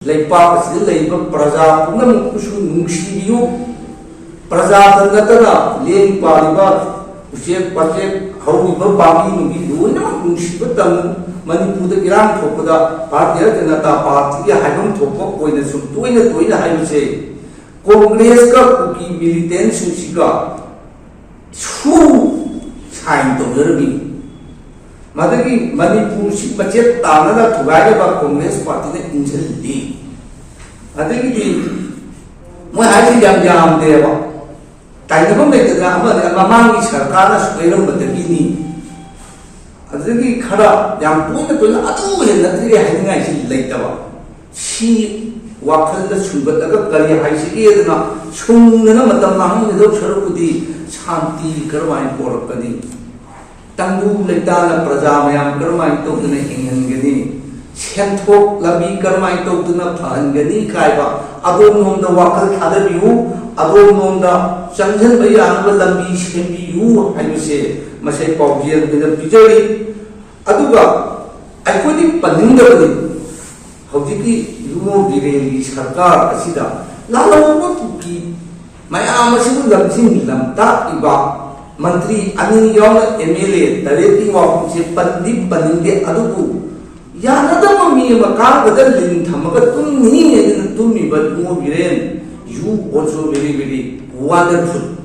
Leipak asli leipak praja punam kusu nungsibiu praja tanda leng paliba usek pasek hawiba pagi nugi dunia nungsiba tang Manipur kirang thopada Bharatiya Janata Party ki haibam thokpa koina sum toina haibse Congress ka kuki militant susika su sign to derbi madagi Manipur si budget tana da thugai ba Congress party ne injil di adagi di moi hai jam jam de ba tai na me da ama mamang ki sarkar na suelo badagi ni adagi khara yam toina atu he na tri hai ngai si leita ba si wakhal da subat aga kari hai si e na sungna matam mahang ne do sarukudi shanti karwai porkani Tanggu lektana praja mayam karmai to duna hinghangani senthok labi karmai to duna phangani kaiba adom nom da wakal thadabiu adom nom da changjan bayanaba lambi sembiu haibse masai paujel dina bijari aduga akhodi paningdabani hojiki yumo bireli sarkar asida lalawa tuki mayam asibu lamsin lamta iba Menteri Anin Yong MLA Tareti Wak si Pandip Paninde Aduku Yana da mami maka gadal lin thamaga tum ni ne tum mi bad mo biren you also very wonderful